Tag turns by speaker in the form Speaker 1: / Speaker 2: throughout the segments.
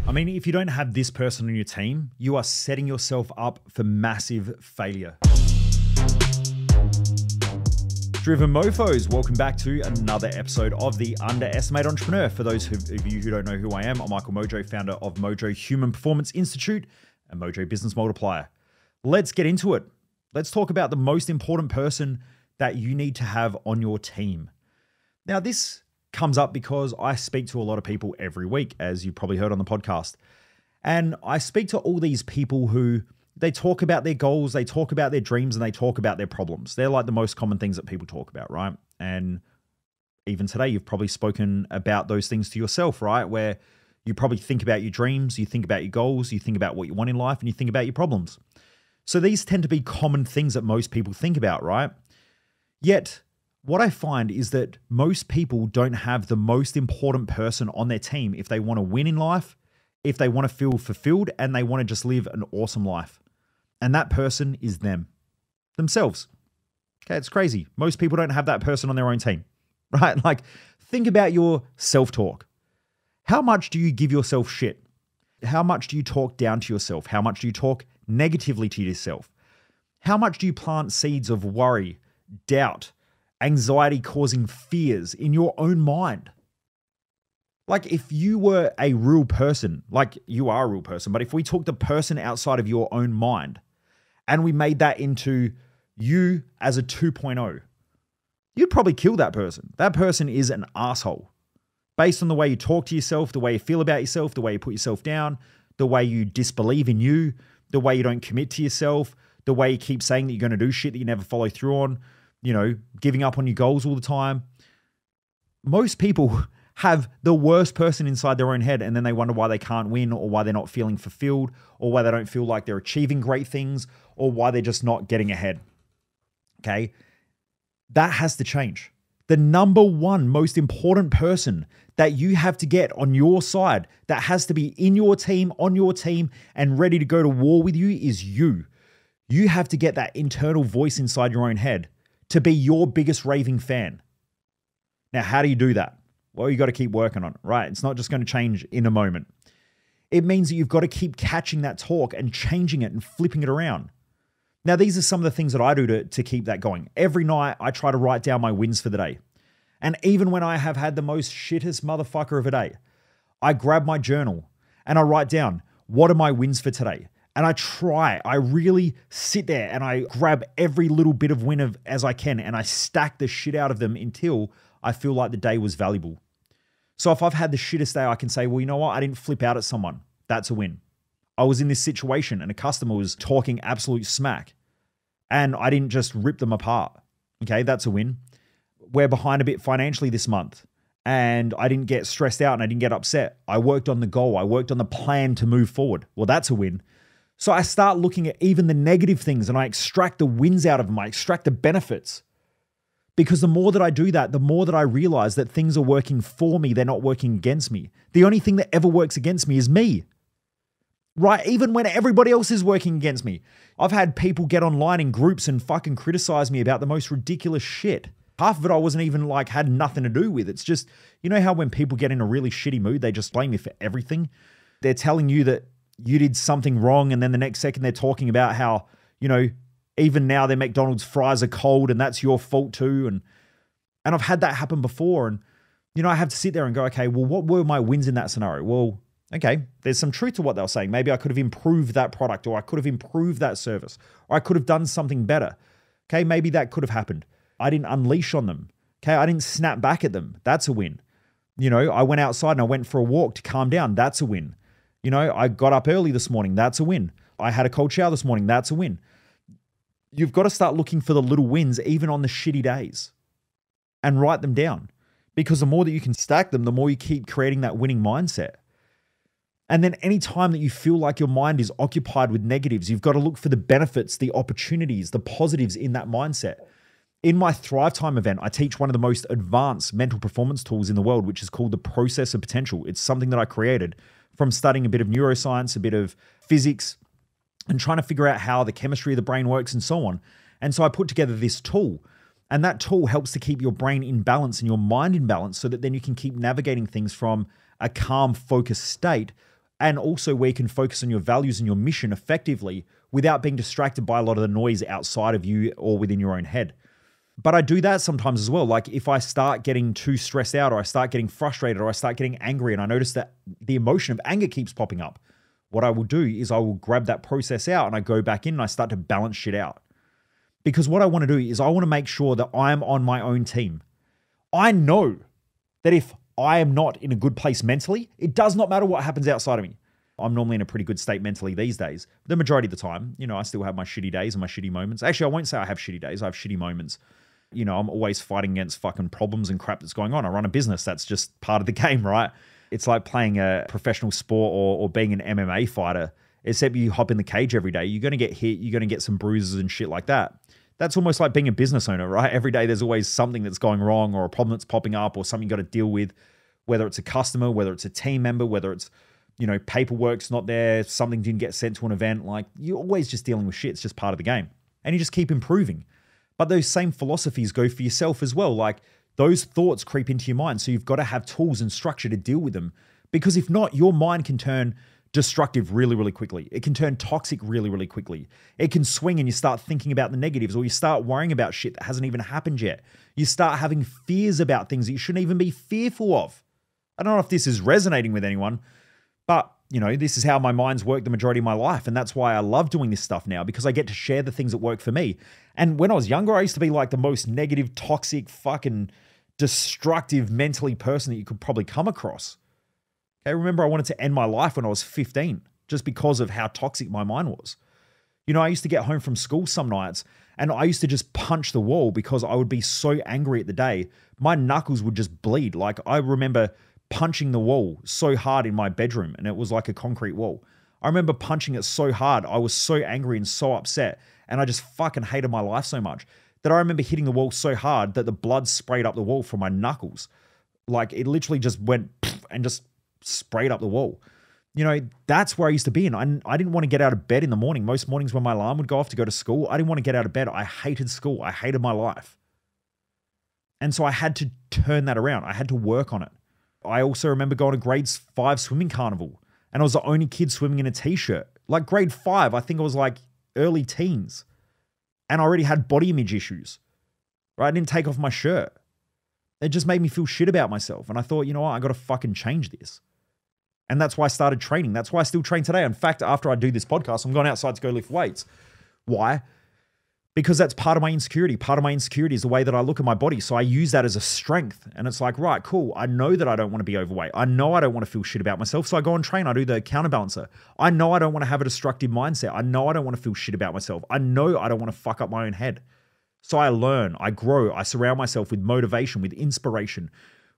Speaker 1: I mean, if you don't have this person on your team, you are setting yourself up for massive failure. Driven Mofos, welcome back to another episode of The Underestimated Entrepreneur. For those of you who don't know who I am, I'm Michael Mojo, founder of Mojo Human Performance Institute and Mojo Business Multiplier. Let's get into it. Let's talk about the most important person that you need to have on your team. Now, this comes up because I speak to a lot of people every week, as you probably heard on the podcast. And I speak to all these people who they talk about their goals, they talk about their dreams, and they talk about their problems. They're like the most common things that people talk about, right? And even today, you've probably spoken about those things to yourself, right? Where you probably think about your dreams, you think about your goals, you think about what you want in life, and you think about your problems. So these tend to be common things that most people think about, right? Yet, what I find is that most people don't have the most important person on their team if they want to win in life, if they want to feel fulfilled, and they want to just live an awesome life. And that person is themselves. Okay, it's crazy. Most people don't have that person on their own team, right? Like, think about your self-talk. How much do you give yourself shit? How much do you talk down to yourself? How much do you talk negatively to yourself? How much do you plant seeds of worry, doubt, anxiety-causing fears in your own mind? Like, if you were a real person, like you are a real person, but if we took the person outside of your own mind and we made that into you as a 2.0, you'd probably kill that person. That person is an asshole. Based on the way you talk to yourself, the way you feel about yourself, the way you put yourself down, the way you disbelieve in you, the way you don't commit to yourself, the way you keep saying that you're going to do shit that you never follow through on, giving up on your goals all the time. Most people have the worst person inside their own head, and then they wonder why they can't win, or why they're not feeling fulfilled, or why they don't feel like they're achieving great things, or why they're just not getting ahead. Okay? That has to change. The number one most important person that you have to get on your side, that has to be in your team, on your team, and ready to go to war with you is you. You have to get that internal voice inside your own head to be your biggest raving fan. Now, how do you do that? Well, you got to keep working on it, right? It's not just going to change in a moment. It means that you've got to keep catching that talk and changing it and flipping it around. Now, these are some of the things that I do to keep that going. Every night, I try to write down my wins for the day. And even when I have had the most shittest motherfucker of a day, I grab my journal and I write down, what are my wins for today? And I really sit there and I grab every little bit of win as I can, and I stack the shit out of them until I feel like the day was valuable. So if I've had the shittest day, I can say, well, you know what? I didn't flip out at someone. That's a win. I was in this situation and a customer was talking absolute smack and I didn't just rip them apart. Okay, that's a win. We're behind a bit financially this month and I didn't get stressed out and I didn't get upset. I worked on the goal. I worked on the plan to move forward. Well, that's a win. So I start looking at even the negative things and I extract the wins out of them. I extract the benefits. Because the more that I do that, the more that I realize that things are working for me. They're not working against me. The only thing that ever works against me is me. Right? Even when everybody else is working against me. I've had people get online in groups and fucking criticize me about the most ridiculous shit. Half of it I wasn't even had nothing to do with. It's just, you know how when people get in a really shitty mood, they just blame you for everything? They're telling you that you did something wrong, and then the next second they're talking about how, even now their McDonald's fries are cold and that's your fault too. And I've had that happen before. And, I have to sit there and go, okay, well, what were my wins in that scenario? Well, okay, there's some truth to what they were saying. Maybe I could have improved that product, or I could have improved that service, or I could have done something better. Okay, maybe that could have happened. I didn't unleash on them. Okay, I didn't snap back at them. That's a win. I went outside and I went for a walk to calm down. That's a win. I got up early this morning. That's a win. I had a cold shower this morning. That's a win. You've got to start looking for the little wins, even on the shitty days, and write them down, because the more that you can stack them, the more you keep creating that winning mindset. And then any time that you feel like your mind is occupied with negatives, you've got to look for the benefits, the opportunities, the positives in that mindset. In my Thrive Time event, I teach one of the most advanced mental performance tools in the world, which is called the process of potential. It's something that I created from studying a bit of neuroscience, a bit of physics, and trying to figure out how the chemistry of the brain works and so on. And so I put together this tool, and that tool helps to keep your brain in balance and your mind in balance, so that then you can keep navigating things from a calm, focused state and also where you can focus on your values and your mission effectively without being distracted by a lot of the noise outside of you or within your own head. But I do that sometimes as well. Like if I start getting too stressed out, or I start getting frustrated, or I start getting angry, and I notice that the emotion of anger keeps popping up, what I will do is I will grab that process out and I go back in and I start to balance shit out. Because what I want to do is I want to make sure that I'm on my own team. I know that if I am not in a good place mentally, it does not matter what happens outside of me. I'm normally in a pretty good state mentally these days. The majority of the time, I still have my shitty days and my shitty moments. Actually, I won't say I have shitty days. I have shitty moments. I'm always fighting against fucking problems and crap that's going on. I run a business. That's just part of the game, right? It's like playing a professional sport or being an MMA fighter, except you hop in the cage every day. You're going to get hit. You're going to get some bruises and shit like that. That's almost like being a business owner, right? Every day there's always something that's going wrong or a problem that's popping up or something you got to deal with, whether it's a customer, whether it's a team member, whether it's, paperwork's not there, something didn't get sent to an event. Like you're always just dealing with shit. It's just part of the game. And you just keep improving. But those same philosophies go for yourself as well. Like those thoughts creep into your mind. So you've got to have tools and structure to deal with them. Because if not, your mind can turn destructive really, really quickly. It can turn toxic really, really quickly. It can swing and you start thinking about the negatives, or you start worrying about shit that hasn't even happened yet. You start having fears about things that you shouldn't even be fearful of. I don't know if this is resonating with anyone, but this is how my mind's worked the majority of my life. And that's why I love doing this stuff now, because I get to share the things that work for me. And when I was younger, I used to be like the most negative, toxic, fucking destructive mentally person that you could probably come across. Okay, remember I wanted to end my life when I was 15 just because of how toxic my mind was. I used to get home from school some nights and I used to just punch the wall because I would be so angry at the day. My knuckles would just bleed. Like I remember punching the wall so hard in my bedroom, and it was like a concrete wall. I remember punching it so hard. I was so angry and so upset, and I just fucking hated my life so much that I remember hitting the wall so hard that the blood sprayed up the wall from my knuckles. Like it literally just went and just sprayed up the wall. That's where I used to be. And I didn't want to get out of bed in the morning. Most mornings when my alarm would go off to go to school, I didn't want to get out of bed. I hated school. I hated my life. And so I had to turn that around. I had to work on it. I also remember going to grade 5 swimming carnival, and I was the only kid swimming in a t-shirt. Like grade 5, I think I was like early teens, and I already had body image issues, right? I didn't take off my shirt. It just made me feel shit about myself. And I thought, I got to fucking change this. And that's why I started training. That's why I still train today. In fact, after I do this podcast, I'm going outside to go lift weights. Why? Because that's part of my insecurity. Part of my insecurity is the way that I look at my body. So I use that as a strength. And it's like, right, cool. I know that I don't want to be overweight. I know I don't want to feel shit about myself. So I go and train. I do the counterbalancer. I know I don't want to have a destructive mindset. I know I don't want to feel shit about myself. I know I don't want to fuck up my own head. So I learn, I grow, I surround myself with motivation, with inspiration,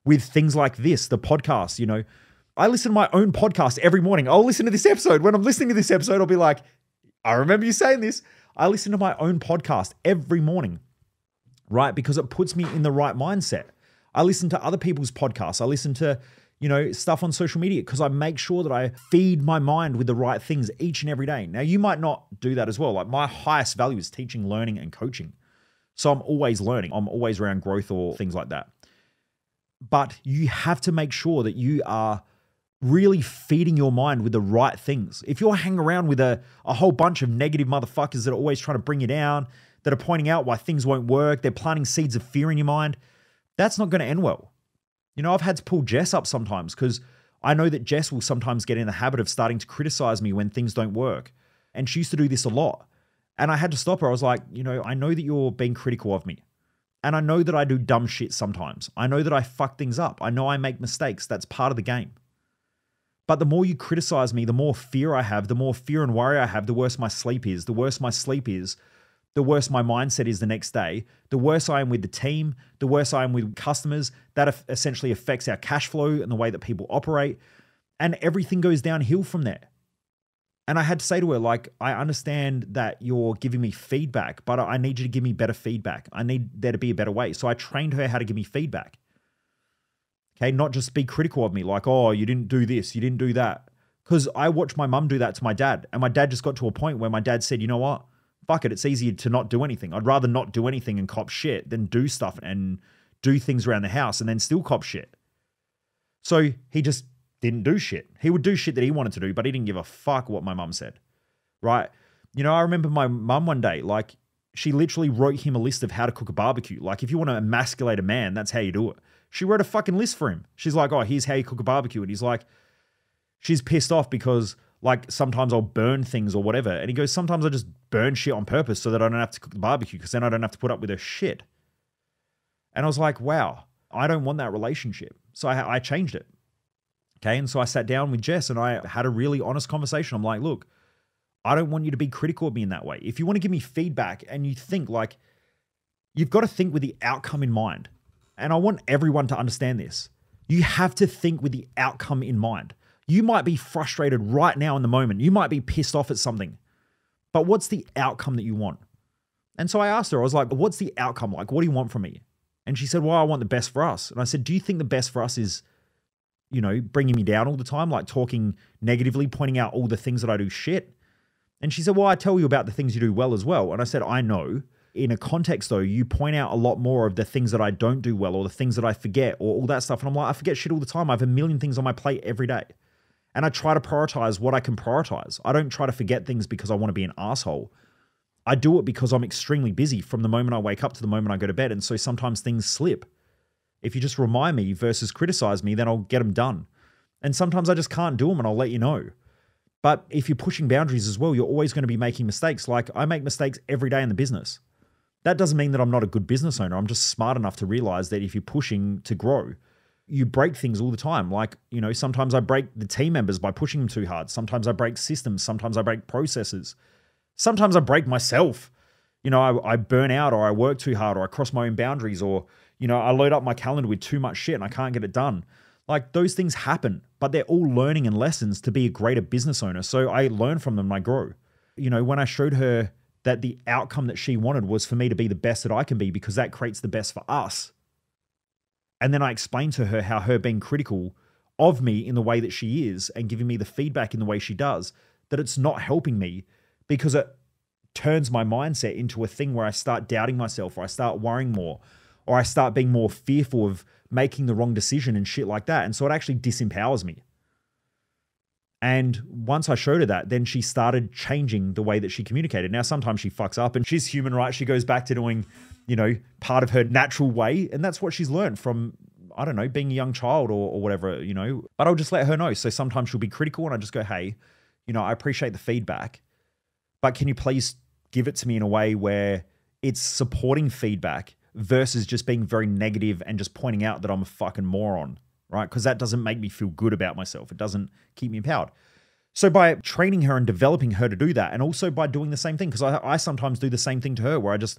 Speaker 1: with things like this, the podcast. I listen to my own podcast every morning. I'll listen to this episode. When I'm listening to this episode, I'll be like, I remember you saying this. I listen to my own podcast every morning, right? Because it puts me in the right mindset. I listen to other people's podcasts. I listen to, stuff on social media because I make sure that I feed my mind with the right things each and every day. Now, you might not do that as well. Like my highest value is teaching, learning, and coaching. So I'm always learning. I'm always around growth or things like that. But you have to make sure that you are really feeding your mind with the right things. If you're hanging around with a whole bunch of negative motherfuckers that are always trying to bring you down, that are pointing out why things won't work, they're planting seeds of fear in your mind, that's not going to end well. I've had to pull Jess up sometimes because I know that Jess will sometimes get in the habit of starting to criticize me when things don't work. And she used to do this a lot. And I had to stop her. I was like, I know that you're being critical of me. And I know that I do dumb shit sometimes. I know that I fuck things up. I know I make mistakes. That's part of the game. But the more you criticize me, the more fear I have, the more fear and worry I have, the worse my sleep is. The worse my sleep is, the worse my mindset is the next day. The worse I am with the team, the worse I am with customers. That essentially affects our cash flow and the way that people operate. And everything goes downhill from there. And I had to say to her, like, I understand that you're giving me feedback, but I need you to give me better feedback. I need there to be a better way. So I trained her how to give me feedback. Okay, not just be critical of me, like, oh, you didn't do this, you didn't do that. Because I watched my mum do that to my dad. And my dad just got to a point where my dad said, you know what? Fuck it, it's easier to not do anything. I'd rather not do anything and cop shit than do stuff and do things around the house and then still cop shit. So he just didn't do shit. He would do shit that he wanted to do, but he didn't give a fuck what my mum said, right? You know, I remember my mum one day, like, she literally wrote him a list of how to cook a barbecue. Like, if you want to emasculate a man, that's how you do it. She wrote a fucking list for him. She's like, oh, here's how you cook a barbecue. And he's like, she's pissed off because, like, sometimes I'll burn things or whatever. And he goes, sometimes I just burn shit on purpose so that I don't have to cook the barbecue because then I don't have to put up with her shit. And I was like, wow, I don't want that relationship. So I changed it. Okay. And so I sat down with Jess and I had a really honest conversation. I'm like, look, I don't want you to be critical of me in that way. If you want to give me feedback and you think, like, you've got to think with the outcome in mind. And I want everyone to understand this. You have to think with the outcome in mind. You might be frustrated right now in the moment. You might be pissed off at something. But what's the outcome that you want? And so I asked her, I was like, what's the outcome? Like, what do you want from me? And she said, well, I want the best for us. And I said, do you think the best for us is, you know, bringing me down all the time, like talking negatively, pointing out all the things that I do shit? And she said, well, I tell you about the things you do well as well. And I said, I know. In a context though, you point out a lot more of the things that I don't do well or the things that I forget or all that stuff. And I'm like, I forget shit all the time. I have a million things on my plate every day. And I try to prioritize what I can prioritize. I don't try to forget things because I want to be an asshole. I do it because I'm extremely busy from the moment I wake up to the moment I go to bed. And so sometimes things slip. If you just remind me versus criticize me, then I'll get them done. And sometimes I just can't do them and I'll let you know. But if you're pushing boundaries as well, you're always going to be making mistakes. Like, I make mistakes every day in the business. That doesn't mean that I'm not a good business owner. I'm just smart enough to realize that if you're pushing to grow, you break things all the time. Like, you know, sometimes I break the team members by pushing them too hard. Sometimes I break systems. Sometimes I break processes. Sometimes I break myself. You know, I burn out or I work too hard or I cross my own boundaries or, you know, I load up my calendar with too much shit and I can't get it done. Like, those things happen, but they're all learning and lessons to be a greater business owner. So I learn from them and I grow. You know, when I showed her that the outcome that she wanted was for me to be the best that I can be because that creates the best for us. And then I explained to her how her being critical of me in the way that she is and giving me the feedback in the way she does, that it's not helping me because it turns my mindset into a thing where I start doubting myself or I start worrying more or I start being more fearful of making the wrong decision and shit like that. And so it actually disempowers me. And once I showed her that, then she started changing the way that she communicated. Now, sometimes she fucks up and she's human, right? She goes back to doing, you know, part of her natural way. And that's what she's learned from, I don't know, being a young child or whatever, you know. But I'll just let her know. So sometimes she'll be critical and I just go, hey, you know, I appreciate the feedback, but can you please give it to me in a way where it's supporting feedback versus just being very negative and just pointing out that I'm a fucking moron, right? Because that doesn't make me feel good about myself. It doesn't keep me empowered. So by training her and developing her to do that, and also by doing the same thing, because I sometimes do the same thing to her where I just,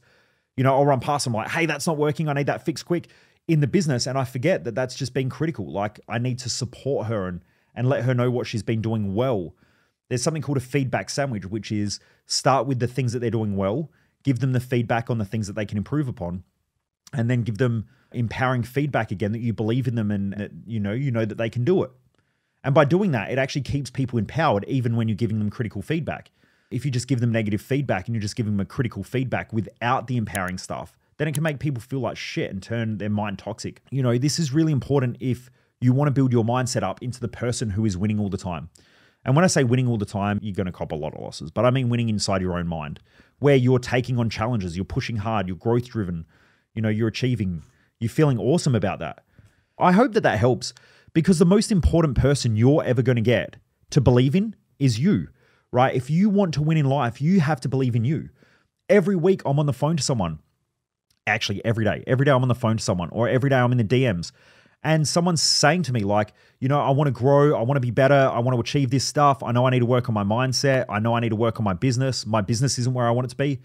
Speaker 1: you know, I'll run past them like, hey, that's not working. I need that fixed quick in the business. And I forget that that's just being critical. Like, I need to support her and let her know what she's been doing well. There's something called a feedback sandwich, which is start with the things that they're doing well, give them the feedback on the things that they can improve upon, and then give them empowering feedback again that you believe in them and that you know that they can do it. And by doing that, it actually keeps people empowered even when you're giving them critical feedback. If you just give them negative feedback and you're just giving them a critical feedback without the empowering stuff, then it can make people feel like shit and turn their mind toxic. You know, this is really important if you want to build your mindset up into the person who is winning all the time. And when I say winning all the time, you're going to cop a lot of losses, but I mean winning inside your own mind, where you're taking on challenges, you're pushing hard, you're growth driven, you know, you're achieving, you're feeling awesome about that. I hope that that helps, because the most important person you're ever going to get to believe in is you, right? If you want to win in life, you have to believe in you. Every week I'm on the phone to someone, actually every day I'm on the phone to someone, or every day I'm in the DMs and someone's saying to me like, you know, I want to grow, I want to be better, I want to achieve this stuff. I know I need to work on my mindset. I know I need to work on my business. My business isn't where I want it to be.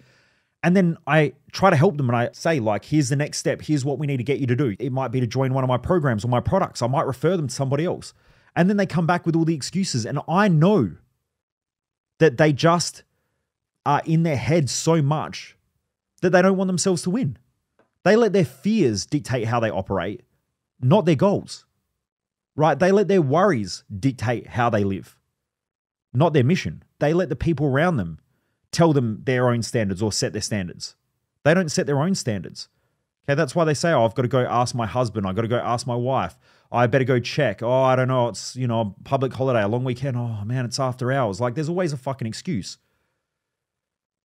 Speaker 1: And then I try to help them and I say like, here's the next step. Here's what we need to get you to do. It might be to join one of my programs or my products. I might refer them to somebody else. And then they come back with all the excuses. And I know that they just are in their head so much that they don't want themselves to win. They let their fears dictate how they operate, not their goals, right? They let their worries dictate how they live, not their mission. They let the people around them tell them their own standards or set their standards. They don't set their own standards. Okay, that's why they say, oh, I've got to go ask my husband. I've got to go ask my wife. I better go check. Oh, I don't know. It's, a public holiday, a long weekend. Oh man, it's after hours. Like there's always a fucking excuse.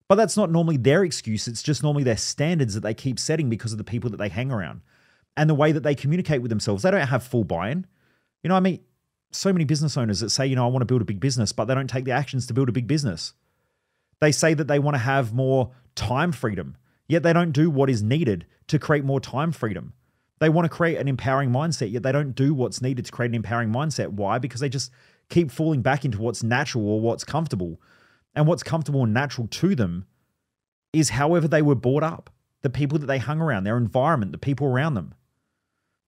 Speaker 1: But that's not normally their excuse. It's just normally their standards that they keep setting because of the people that they hang around and the way that they communicate with themselves. They don't have full buy-in. I mean, so many business owners that say, I want to build a big business, but they don't take the actions to build a big business. They say that they want to have more time freedom, yet they don't do what is needed to create more time freedom. They want to create an empowering mindset, yet they don't do what's needed to create an empowering mindset. Why? Because they just keep falling back into what's natural or what's comfortable. And what's comfortable and natural to them is however they were brought up, the people that they hung around, their environment, the people around them.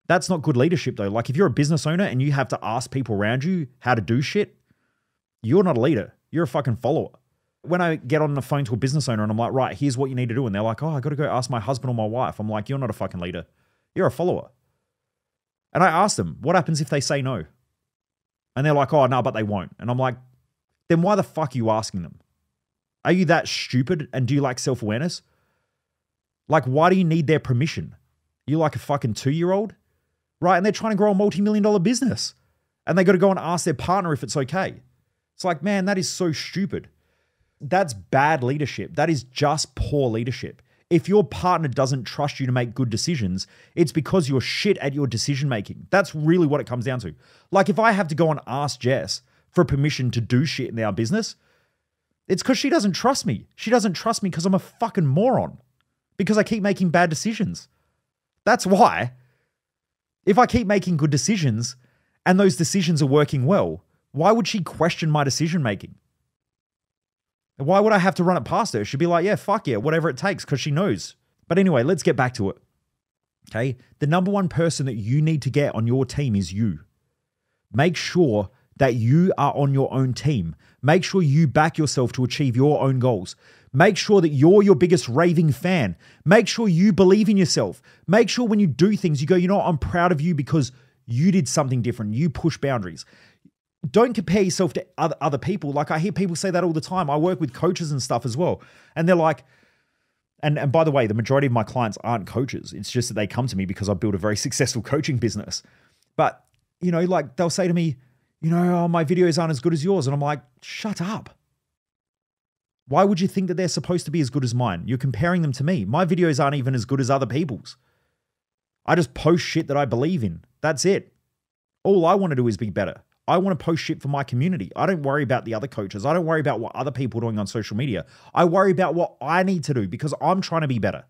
Speaker 1: That's not good leadership though. Like if you're a business owner and you have to ask people around you how to do shit, you're not a leader. You're a fucking follower. When I get on the phone to a business owner and I'm like, right, here's what you need to do. And they're like, oh, I got to go ask my husband or my wife. I'm like, you're not a fucking leader. You're a follower. And I ask them, what happens if they say no? And they're like, oh, no, but they won't. And I'm like, then why the fuck are you asking them? Are you that stupid and do you lack self-awareness? Like, why do you need their permission? You like a fucking 2-year-old? Right? And they're trying to grow a multi-million-dollar business. And they got to go and ask their partner if it's okay. It's like, man, that is so stupid. That's bad leadership. That is just poor leadership. If your partner doesn't trust you to make good decisions, it's because you're shit at your decision making. That's really what it comes down to. Like if I have to go and ask Jess for permission to do shit in our business, it's because she doesn't trust me. She doesn't trust me because I'm a fucking moron. Because I keep making bad decisions. That's why. If I keep making good decisions and those decisions are working well, why would she question my decision making? Why would I have to run it past her? She'd be like, yeah, fuck yeah, whatever it takes, because she knows. But anyway, let's get back to it. Okay? The number one person that you need to get on your team is you. Make sure that you are on your own team. Make sure you back yourself to achieve your own goals. Make sure that you're your biggest raving fan. Make sure you believe in yourself. Make sure when you do things, you go, I'm proud of you because you did something different. You push boundaries. Don't compare yourself to other people. Like I hear people say that all the time. I work with coaches and stuff as well. And they're like, and by the way, the majority of my clients aren't coaches. It's just that they come to me because I built a very successful coaching business. But, like they'll say to me, oh, my videos aren't as good as yours. And I'm like, shut up. Why would you think that they're supposed to be as good as mine? You're comparing them to me. My videos aren't even as good as other people's. I just post shit that I believe in. That's it. All I want to do is be better. I want to post shit for my community. I don't worry about the other coaches. I don't worry about what other people are doing on social media. I worry about what I need to do because I'm trying to be better.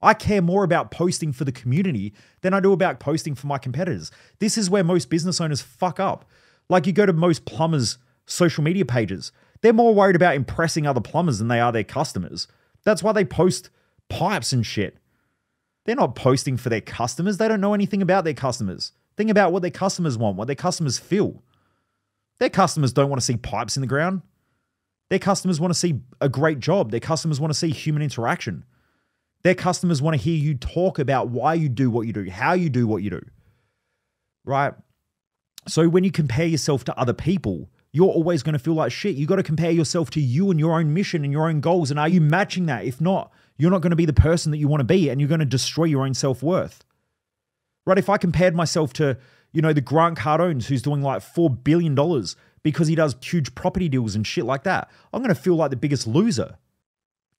Speaker 1: I care more about posting for the community than I do about posting for my competitors. This is where most business owners fuck up. Like you go to most plumbers' social media pages. They're more worried about impressing other plumbers than they are their customers. That's why they post pipes and shit. They're not posting for their customers. They don't know anything about their customers. Think about what their customers want, what their customers feel. Their customers don't want to see pipes in the ground. Their customers want to see a great job. Their customers want to see human interaction. Their customers want to hear you talk about why you do what you do, how you do what you do, right? So when you compare yourself to other people, you're always going to feel like shit. You got to compare yourself to you and your own mission and your own goals. And are you matching that? If not, you're not going to be the person that you want to be and you're going to destroy your own self-worth. Right? If I compared myself to, the Grant Cardones who's doing like $4 billion because he does huge property deals and shit like that, I'm going to feel like the biggest loser.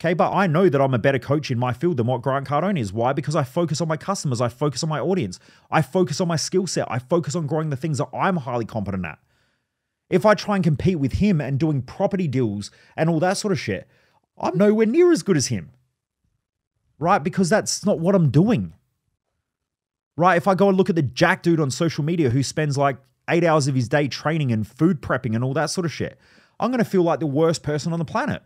Speaker 1: Okay, but I know that I'm a better coach in my field than what Grant Cardone is. Why? Because I focus on my customers. I focus on my audience. I focus on my skill set. I focus on growing the things that I'm highly competent at. If I try and compete with him and doing property deals and all that sort of shit, I'm nowhere near as good as him. Right? Because that's not what I'm doing. Right? If I go and look at the jack dude on social media who spends like 8 hours of his day training and food prepping and all that sort of shit, I'm going to feel like the worst person on the planet.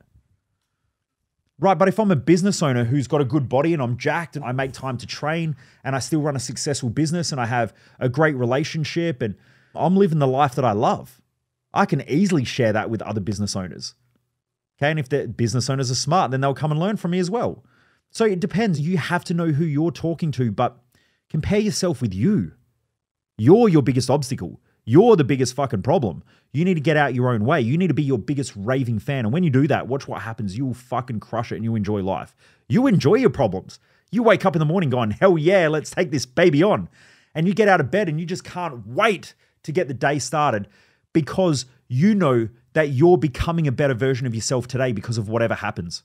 Speaker 1: Right, but if I'm a business owner who's got a good body and I'm jacked and I make time to train and I still run a successful business and I have a great relationship and I'm living the life that I love, I can easily share that with other business owners. Okay, and if the business owners are smart, then they'll come and learn from me as well. So it depends. You have to know who you're talking to, but compare yourself with you. You're your biggest obstacle. You're the biggest fucking problem. You need to get out your own way. You need to be your biggest raving fan. And when you do that, watch what happens. You will fucking crush it and you enjoy life. You enjoy your problems. You wake up in the morning going, hell yeah, let's take this baby on. and you get out of bed and you just can't wait to get the day started because you know that you're becoming a better version of yourself today because of whatever happens.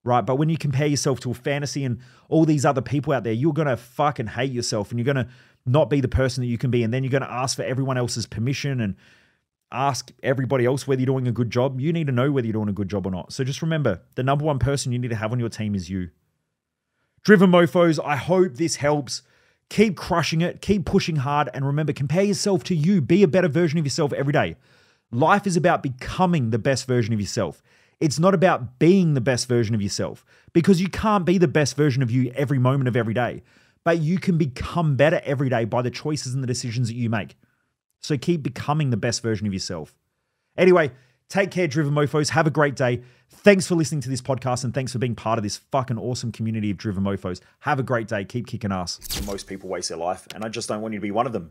Speaker 1: Right? But when you compare yourself to a fantasy and all these other people out there, you're going to fucking hate yourself and you're going to not be the person that you can be. And then you're going to ask for everyone else's permission and ask everybody else whether you're doing a good job. You need to know whether you're doing a good job or not. So just remember, the number one person you need to have on your team is you. Driven Mofos, I hope this helps. Keep crushing it. Keep pushing hard. And remember, compare yourself to you. Be a better version of yourself every day. Life is about becoming the best version of yourself. It's not about being the best version of yourself because you can't be the best version of you every moment of every day, but you can become better every day by the choices and the decisions that you make. So keep becoming the best version of yourself. Anyway, take care, Driven Mofos. Have a great day. Thanks for listening to this podcast and thanks for being part of this fucking awesome community of Driven Mofos. Have a great day. Keep kicking ass. Most people waste their life and I just don't want you to be one of them.